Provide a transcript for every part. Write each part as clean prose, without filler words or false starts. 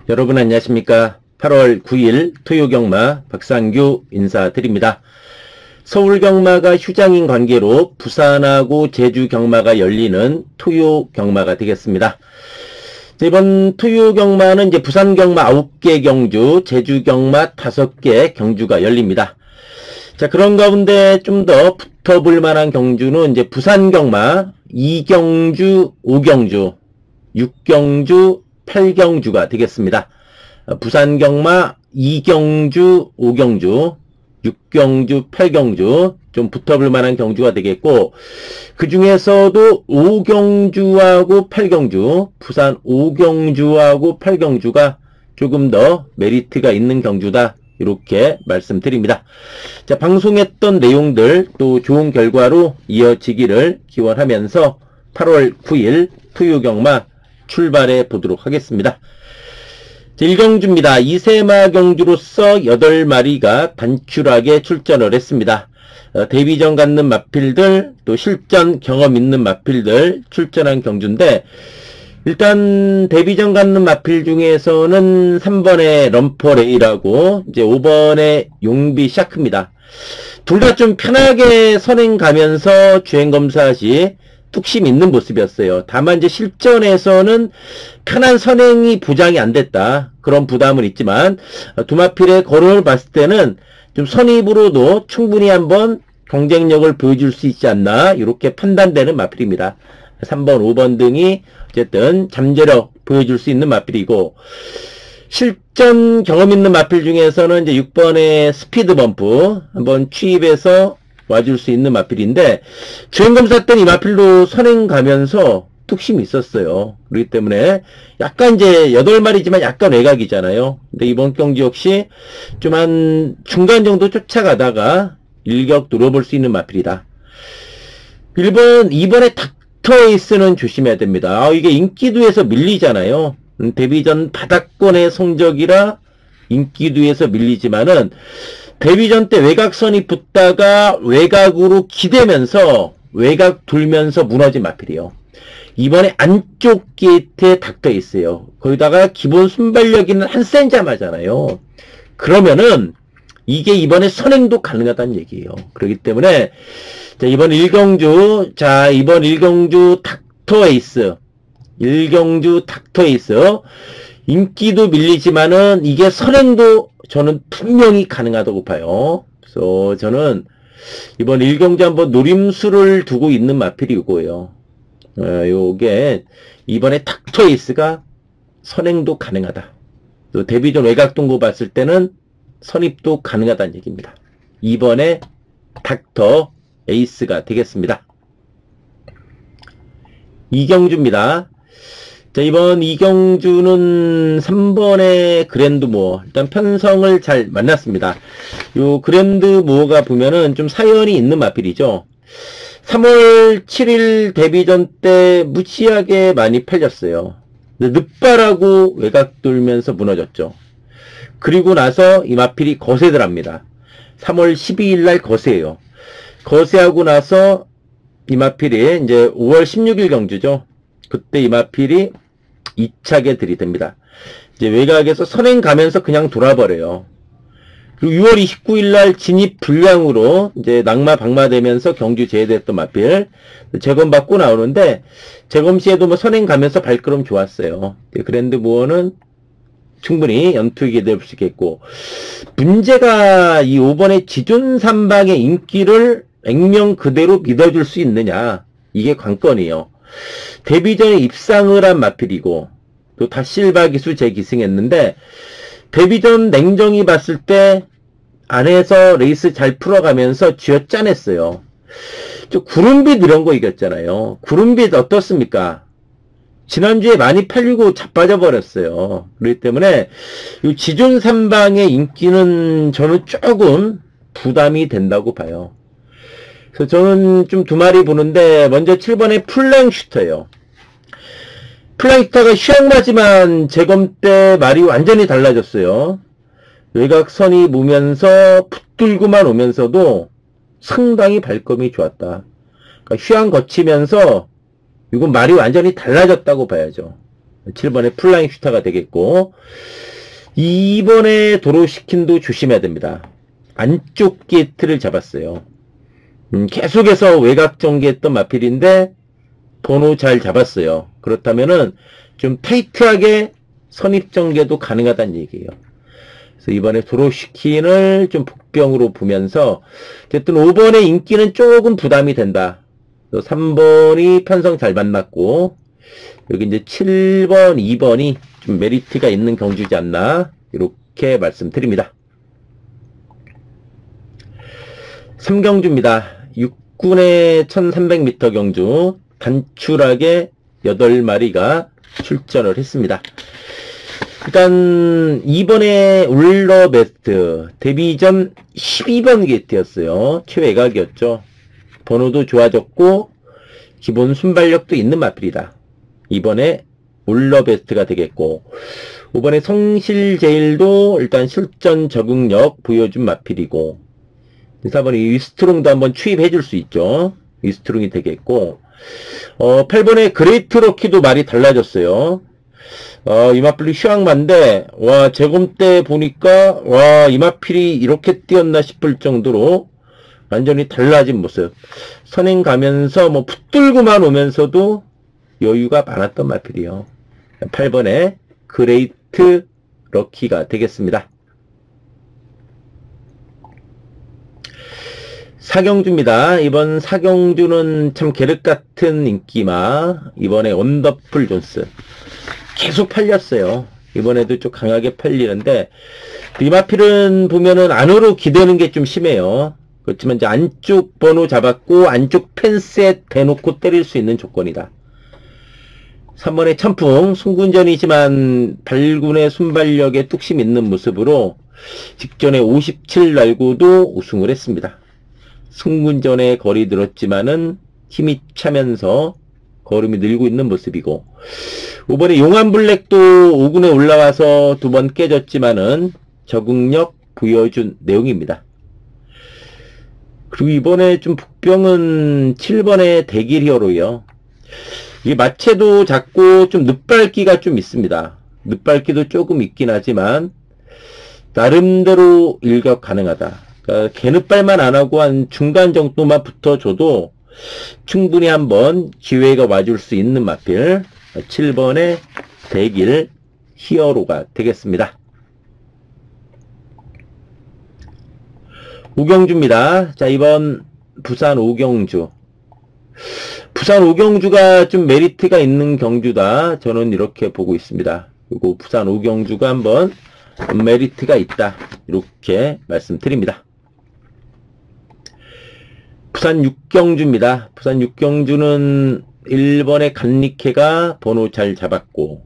여러분 안녕하십니까. 8월 9일 토요경마 박상규 인사드립니다. 서울경마가 휴장인 관계로 부산하고 제주경마가 열리는 토요경마가 되겠습니다. 이번 토요경마는 이제 부산경마 9개 경주, 제주경마 5개 경주가 열립니다. 자, 그런 가운데 좀 더 붙어볼 만한 경주는 이제 부산경마 2경주, 5경주, 6경주, 8경주가 되겠습니다. 부산경마 2경주, 5경주, 6경주, 8경주 좀 붙어볼 만한 경주가 되겠고, 그 중에서도 5경주하고 8경주, 부산 5경주하고 8경주가 조금 더 메리트가 있는 경주다, 이렇게 말씀드립니다. 자, 방송했던 내용들 또 좋은 결과로 이어지기를 기원하면서 8월 9일 토요경마 출발해 보도록 하겠습니다. 1경주입니다. 이세마 경주로서 8마리가 단출하게 출전을 했습니다. 데뷔전 갖는 마필들, 또 실전 경험 있는 마필들 출전한 경주인데, 일단 데뷔전 갖는 마필 중에서는 3번의 럼퍼레이라고 이제 5번의 용비 샤크입니다. 둘 다 좀 편하게 선행 가면서 주행검사 시 뚝심 있는 모습이었어요. 다만 이제 실전에서는 편한 선행이 보장이 안 됐다, 그런 부담은 있지만 두 마필의 거론을 봤을 때는 좀 선입으로도 충분히 한번 경쟁력을 보여줄 수 있지 않나, 이렇게 판단되는 마필입니다. 3번, 5번 등이 어쨌든 잠재력 보여줄 수 있는 마필이고, 실전 경험 있는 마필 중에서는 이제 6번의 스피드 범프 한번 취입해서 와줄 수 있는 마필인데, 주행검사 때는 이 마필도 선행 가면서 뚝심이 있었어요. 그렇기 때문에 약간 이제 8마리지만 약간 외곽이잖아요. 근데 이번 경기 역시 좀 한 중간 정도 쫓아가다가 일격 노려볼 수 있는 마필이다. 2번의 닥터 에이스는 조심해야 됩니다. 이게 인기두에서 밀리잖아요. 데뷔전 바닥권의 성적이라 인기두에서 밀리지만은, 데뷔전 때 외곽선이 붙다가 외곽으로 기대면서 외곽 돌면서 무너진 마필이요. 이번에 안쪽 게이트에 닥터 있어요. 거기다가 기본 순발력이는 한 센자마잖아요. 그러면은 이게 이번에 선행도 가능하다는 얘기예요. 그렇기 때문에 자, 이번 1경주, 자, 이번 1경주 닥터 에이스, 1경주 닥터 에이스, 인기도 밀리지만은 이게 선행도 저는 분명히 가능하다고 봐요. 그래서 저는 이번 1경주 한번 노림수를 두고 있는 마필이고요. 요게 이번에 닥터 에이스가 선행도 가능하다. 또 데뷔전 외곽동고 봤을 때는 선입도 가능하다는 얘기입니다. 이번에 닥터 에이스가 되겠습니다. 2경주입니다. 자, 이번 2경주는 3번의 그랜드모어, 일단 편성을 잘 만났습니다. 요 그랜드모어가 보면은 좀 사연이 있는 마필이죠. 3월 7일 데뷔전 때 무지하게 많이 팔렸어요. 근데 늦발하고 외곽 돌면서 무너졌죠. 그리고 나서 이 마필이 거세들 합니다. 3월 12일 날 거세예요. 거세하고 나서 이 마필이 이제 5월 16일 경주죠. 그때 이 마필이 2차게 들이댑니다. 이제 외곽에서 선행 가면서 그냥 돌아버려요. 그리고 6월 29일 날 진입 불량으로 이제 낙마 박마되면서 경주 제외됐던 마필 재검받고 나오는데, 재검 시에도 뭐 선행 가면서 발걸음 좋았어요. 그랜드모어는 충분히 연투기에 될 수 있겠고, 문제가 이 5번의 지존삼방의 인기를 액면 그대로 믿어줄 수 있느냐, 이게 관건이에요. 데뷔전에 입상을 한 마필이고, 또 다실바 기수 재기승했는데, 데뷔전 냉정히 봤을 때 안에서 레이스 잘 풀어가면서 쥐어짜냈어요. 구름빛 이런 거 이겼잖아요. 구름빛 어떻습니까? 지난주에 많이 팔리고 자빠져 버렸어요. 그렇기 때문에 이 지존삼방의 인기는 저는 조금 부담이 된다고 봐요. 그래서 저는 좀 두 마리 보는데, 먼저 7번의 플랭 슈터예요. 플라잉스타가 휴양마지만 재검 때 말이 완전히 달라졌어요. 외곽선이 무면서 붙들고만 오면서도 상당히 발걸음이 좋았다. 그러니까 휴양 거치면서 이건 말이 완전히 달라졌다고 봐야죠. 7번에 플라잉 슈타가 되겠고, 2번에 도로시킨도 조심해야 됩니다. 안쪽 게이트를 잡았어요. 계속해서 외곽 전개했던 마필인데 번호 잘 잡았어요. 그렇다면은 좀 타이트하게 선입 전개도 가능하다는 얘기예요. 그래서 이번에 도로시킨을 좀 복병으로 보면서 어쨌든 5번의 인기는 조금 부담이 된다. 3번이 편성 잘 만났고, 여기 이제 7번, 2번이 좀 메리트가 있는 경주지 않나, 이렇게 말씀드립니다. 3경주입니다. 6군의 1300m 경주, 단출하게 8마리가 출전을 했습니다. 일단, 2번에 울러베스트, 데뷔전 12번 게이트였어요. 최외곽이었죠. 번호도 좋아졌고 기본 순발력도 있는 마필이다. 이번에 울러베스트가 되겠고, 5번에 성실제일도 일단 실전 적응력 보여준 마필이고, 4번에 위스트롱도 한번 추입해 줄 수 있죠. 위스트롱이 되겠고, 8번에 그레이트 럭키도 말이 달라졌어요. 이 마필이 휴양마인데, 와, 재검 때 보니까, 와, 이 마필이 이렇게 뛰었나 싶을 정도로 완전히 달라진 모습. 선행 가면서 뭐 붙들고만 오면서도 여유가 많았던 마필이요. 8번에 그레이트 럭키가 되겠습니다. 4경주입니다. 이번 4경주는 참 계륵같은 인기마. 이번에 원더풀 존스 계속 팔렸어요. 이번에도 좀 강하게 팔리는데, 이 마필은 보면은 안으로 기대는 게 좀 심해요. 그렇지만 이제 안쪽 번호 잡았고 안쪽 펜스에 대놓고 때릴 수 있는 조건이다. 3번의 천풍, 순군전이지만 발군의 순발력에 뚝심 있는 모습으로 직전에 57 날고도 우승을 했습니다. 순군전에 거리 늘었지만은 힘이 차면서 걸음이 늘고 있는 모습이고, 5번에 용암블랙도 5군에 올라와서 2번 깨졌지만은 적응력 보여준 내용입니다. 그리고 이번에 좀 복병은 7번의 대길 히어로요. 이 마체도 작고 좀 늦밟기가 좀 있습니다. 늦밟기도 조금 있긴 하지만 나름대로 일격 가능하다. 그러니까 개늦발만 안 하고 한 중간 정도만 붙어줘도 충분히 한번 기회가 와줄 수 있는 마필 7번의 대길 히어로가 되겠습니다. 5경주입니다. 자, 이번 부산 5경주. 부산 5경주가 좀 메리트가 있는 경주다. 저는 이렇게 보고 있습니다. 그리고 부산 5경주가 한번 메리트가 있다. 이렇게 말씀드립니다. 부산 6경주입니다. 부산 6경주는 1번의 간리케가 번호 잘 잡았고,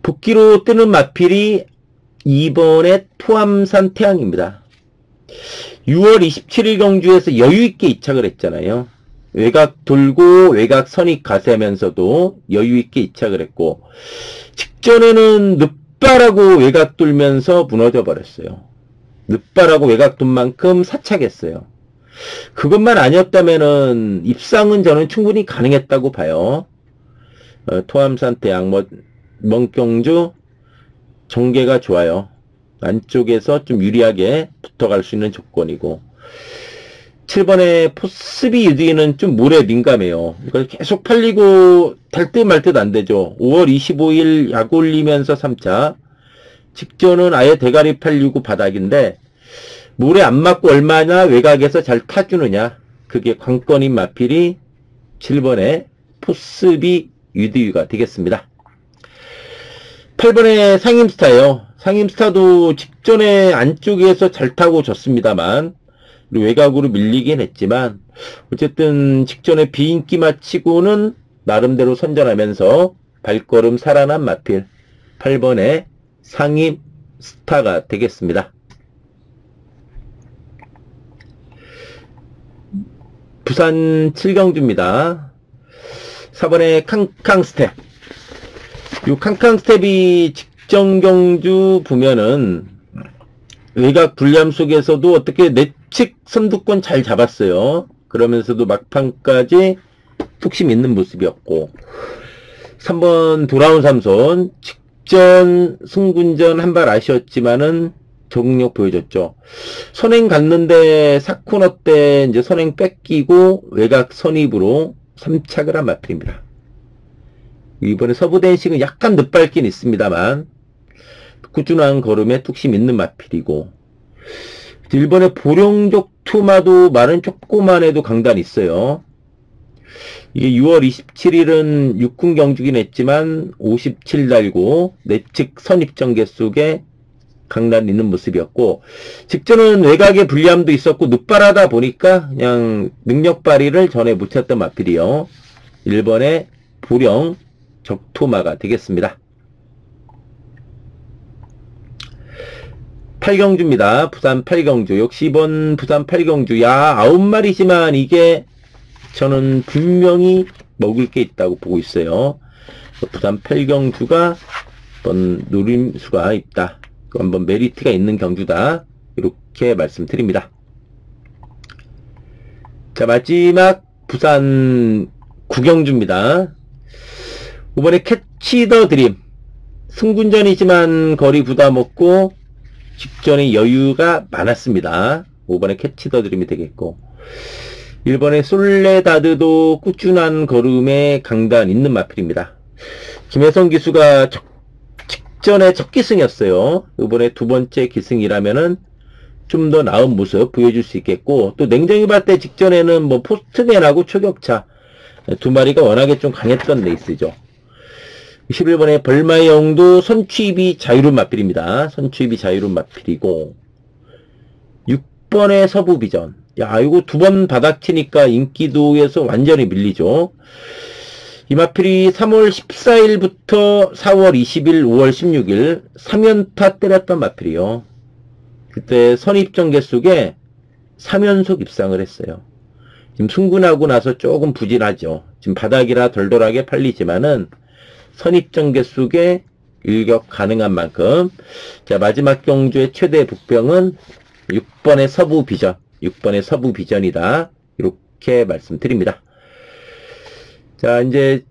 복귀로 뜨는 마필이 2번의 토암산 태양입니다. 6월 27일 경주에서 여유있게 이착을 했잖아요. 외곽 돌고 외곽 선익 가세면서도 여유있게 이착을 했고, 직전에는 늦바라고 외곽 돌면서 무너져 버렸어요. 늦바라고 외곽 돈 만큼 사착했어요. 그것만 아니었다면은 입상은 저는 충분히 가능했다고 봐요. 토암산 태양, 먼경주 전개가 좋아요. 안쪽에서 좀 유리하게 붙어갈 수 있는 조건이고, 7번의 포스비 유디는 좀 물에 민감해요. 이걸 계속 팔리고 될 듯 말 듯 안 되죠. 5월 25일 약 올리면서 3차, 직전은 아예 대가리 팔리고 바닥인데 물에 안 맞고 얼마나 외곽에서 잘 타주느냐, 그게 관건인 마필이 7번의 포스비 유디가 되겠습니다. 8번의 상임스타예요. 상임스타도 직전에 안쪽에서 잘 타고 졌습니다만 외곽으로 밀리긴 했지만 어쨌든 직전에 비인기 마치고는 나름대로 선전하면서 발걸음 살아난 마필 8번의 상임스타가 되겠습니다. 부산 7경주입니다. 4번의 캉캉스텝. 요 캉캉 스텝이 직전 경주 보면은 외곽 불리함 속에서도 어떻게 내측 선두권 잘 잡았어요. 그러면서도 막판까지 뚝심 있는 모습이었고, 3번 돌아온 삼손 직전 승군전 한 발 아쉬웠지만은 적응력 보여줬죠. 선행 갔는데 4코너 때 이제 선행 뺏기고 외곽 선입으로 3착을 한 마필입니다. 이번에 서부 댄싱은 약간 늦밟긴 있습니다만 꾸준한 걸음에 뚝심 있는 마필이고, 일본의 보령족 투마도 말은 조그만 해도 강단 있어요. 이게 6월 27일은 육군 경주긴 했지만 57 달고 내측 선입전개 속에 강단 있는 모습이었고, 직전은 외곽의 불리함도 있었고 늦발하다 보니까 그냥 능력 발휘를 전에 못했던 마필이요. 1번의 보령 적토마가 되겠습니다. 8경주입니다. 부산 8경주. 역시 이번 부산 8경주. 야, 9마리지만 이게 저는 분명히 먹을 게 있다고 보고 있어요. 부산 8경주가 한번 노림수가 있다. 한번 메리트가 있는 경주다. 이렇게 말씀드립니다. 자, 마지막 부산 9경주입니다. 이번에 캐치 더 드림. 승군전이지만 거리 부담 없고 직전에 여유가 많았습니다. 5번에 캐치 더 드림이 되겠고, 1번에 솔레다드도 꾸준한 걸음에 강단 있는 마필입니다. 김혜성 기수가 직전에 첫 기승이었어요. 이번에 두 번째 기승이라면은 좀 더 나은 모습 보여줄 수 있겠고, 또 냉정히 봤을 때 직전에는 뭐 포스트맨하고 초격차 두 마리가 워낙에 좀 강했던 레이스죠. 11번에 벌마의 영도 선취입이 자유로운 마필입니다. 선취입이 자유로운 마필이고, 6번의 서부비전. 야, 이거 두 번 바닥치니까 인기도에서 완전히 밀리죠. 이 마필이 3월 14일부터 4월 20일, 5월 16일 3연타 때렸던 마필이요. 그때 선입전개 속에 3연속 입상을 했어요. 지금 승군하고 나서 조금 부진하죠. 지금 바닥이라 덜덜하게 팔리지만은 선입전개 속에 일격 가능한 만큼. 자, 마지막 경주의 최대 복병은 6번의 서부비전. 6번의 서부비전이다. 이렇게 말씀드립니다. 자, 이제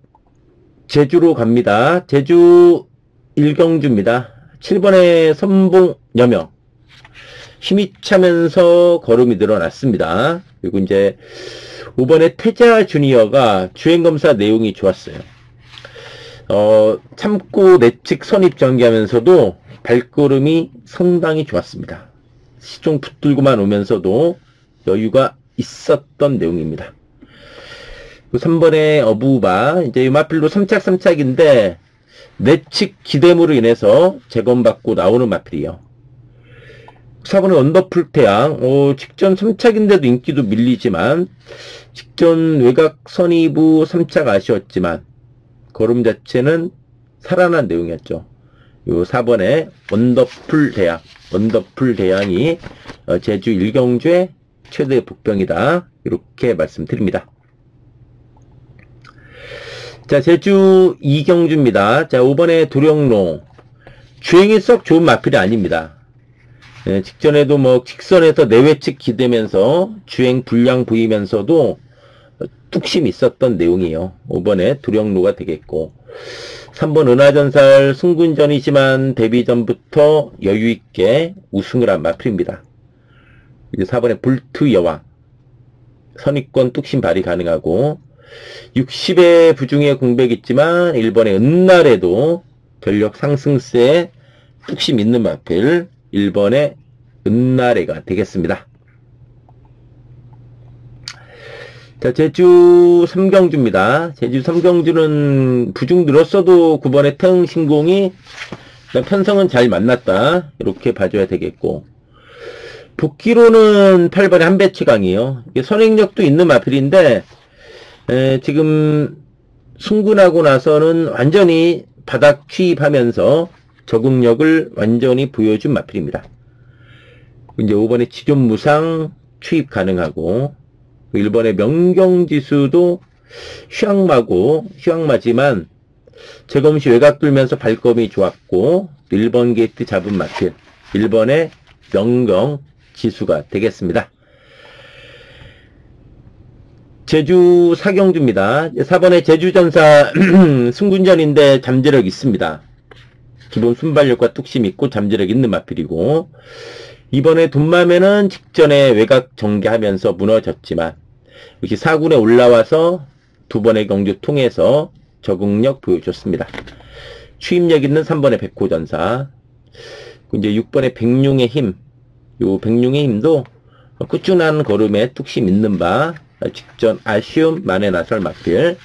제주로 갑니다. 제주 1경주입니다. 7번의 선봉 여명. 힘이 차면서 걸음이 늘어났습니다. 그리고 이제 5번의 태자 주니어가 주행검사 내용이 좋았어요. 참고 내측 선입 전개하면서도 발걸음이 상당히 좋았습니다. 시종 붙들고만 오면서도 여유가 있었던 내용입니다. 3번의 어부바, 이제 이 마필로 3착 내측 기대무로 인해서 재검받고 나오는 마필이요. 4번의 언더풀 태양, 직전 3착인데도 인기도 밀리지만 직전 외곽 선이부 3착 아쉬웠지만 걸음 자체는 살아난 내용이었죠. 요 4번의 원더풀 대양, 원더풀 대양이 제주 1경주의 최대 복병이다. 이렇게 말씀드립니다. 자, 제주 2경주입니다. 자, 5번의 도령로. 주행이 썩 좋은 마필이 아닙니다. 네, 직전에도 뭐 직선에서 내외측 기대면서 주행 불량 보이면서도 뚝심이 있었던 내용이에요. 5번에 도령로가 되겠고, 3번 은하전설 승군전이지만 데뷔 전부터 여유있게 우승을 한 마필입니다. 이제 4번에 불투 여왕. 선입권 뚝심 발휘 가능하고, 60의 부중의 공백 있지만 1번의 은날에도 전력 상승세에 뚝심 있는 마필 1번의 은날에가 되겠습니다. 자, 제주 3경주입니다. 제주 3경주는 부중 늘었어도 9번의 태흥신공이 편성은 잘 만났다. 이렇게 봐줘야 되겠고, 복귀로는 8번의 한배치강이요. 이게 선행력도 있는 마필인데 지금 승군하고 나서는 완전히 바닥 취입하면서 적응력을 완전히 보여준 마필입니다. 이제 5번의 지존무상 취입 가능하고, 1번의 명경지수도 휴양마지만 제검 시 외곽 돌면서 발검이 좋았고 1번 게이트 잡은 마필 1번의 명경 지수가 되겠습니다. 제주 사경주입니다. 4번의 제주전사 승군전인데 잠재력 있습니다. 기본 순발력과 뚝심 있고 잠재력 있는 마필이고, 이번에 돈맘에는 직전에 외곽 전개하면서 무너졌지만 역시 4군에 올라와서 두 번의 경주 통해서 적응력 보여줬습니다. 추임력 있는 3번의 백호전사, 이제 6번의 백룡의 힘, 요 백룡의 힘도 꾸준한 걸음에 뚝심 있는 바 직전 아쉬움 만에 나설 마필, 요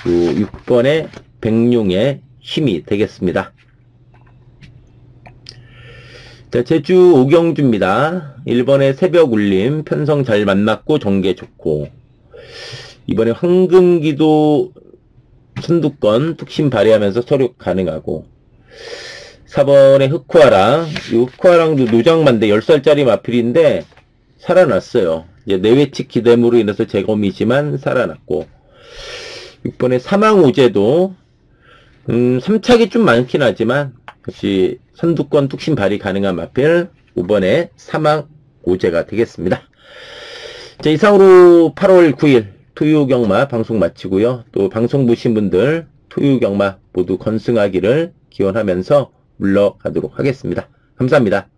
6번의 백룡의 힘이 되겠습니다. 자, 제주 오경주입니다. 1번의 새벽 울림, 편성 잘 만났고 전개 좋고, 이번에 황금기도 선두권 뚝심 발휘하면서 서륙 가능하고, 4번의 흑화랑, 이 흑화랑도 노장만대 10살짜리 마필인데 살아났어요. 이제 내외측 기대물로 인해서 재검이지만 살아났고, 6번의 사망오제도 3착이 좀 많긴 하지만 역시 선두권 뚝심 발휘 가능한 마필 5번의 사망오제가 되겠습니다. 자, 이상으로 8월 9일 토요경마 방송 마치고요. 또 방송 보신 분들 토요경마 모두 건승하기를 기원하면서 물러가도록 하겠습니다. 감사합니다.